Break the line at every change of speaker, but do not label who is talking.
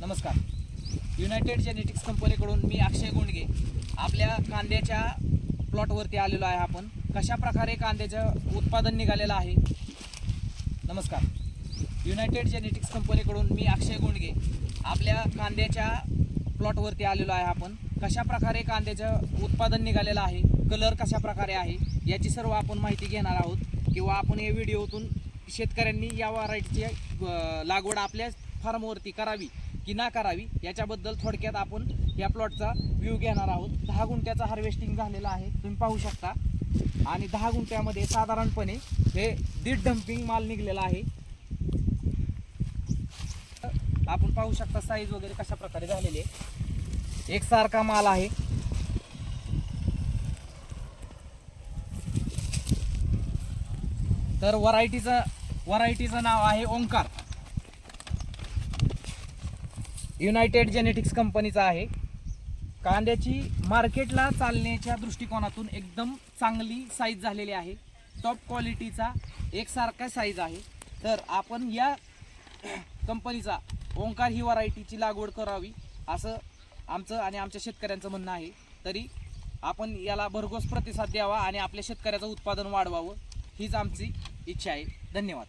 नमस्कार. United genetics कंपनीकडून मी अक्षय गोंडगे आपल्या कांद्याच्या प्लॉटवरती आलेलो आहे. आपण कशा प्रकारे कांद्याचं उत्पादन निघालेलं आहे. नमस्कार. युनायटेड जेनेटिक्स कंपनीकडून मी अक्षय गोंडगे आपल्या कांद्याच्या प्लॉटवरती आलेलो आहे. आपण कशा प्रकारे कांद्याचं उत्पादन निघालेलं आहे, कलर कशा प्रकारे आहे याची सर्व आपण माहिती घेणार आहोत. किंवा आपण या व्हिडिओतून शेतकऱ्यांनी या व्हरायटीची लागवड आपल्या फार्मवरती करावी की ना करावी याच्याबद्दल थोडक्यात आपण या प्लॉटचा व्ह्यू घेणार आहोत. 10 गुंठ्याचा हार्वेस्टिंग झालेला आहे, तुम्ही पाहू शकता. आणि 10 गुंठ्यामध्ये साधारणपणे हे 1.5 डम्पिंग माल निघलेला आहे. आपण पाहू शकता साईज वगैरे कशा प्रकारे झालेले, एकसारखा माल आहे. तर व्हरायटीचं नाव आहे ओंकार. युनायटेड जेनेटिक्स कंपनीचा आहे. कांद्याची मार्केटला चालण्याच्या दृष्टिकोनातून एकदम चांगली साईज झालेली आहे. टॉप क्वालिटीचा एकसारखा साईज आहे. तर आपण या कंपनीचा ओंकार ही व्हरायटीची लागवड करावी असं आमचं आणि आमच्या शेतकऱ्यांचं म्हणणं आहे. तरी आपण याला भरघोस प्रतिसाद द्यावा आणि आपल्या शेतकऱ्याचं उत्पादन वाढवावं हीच आमची इच्छा आहे. धन्यवाद.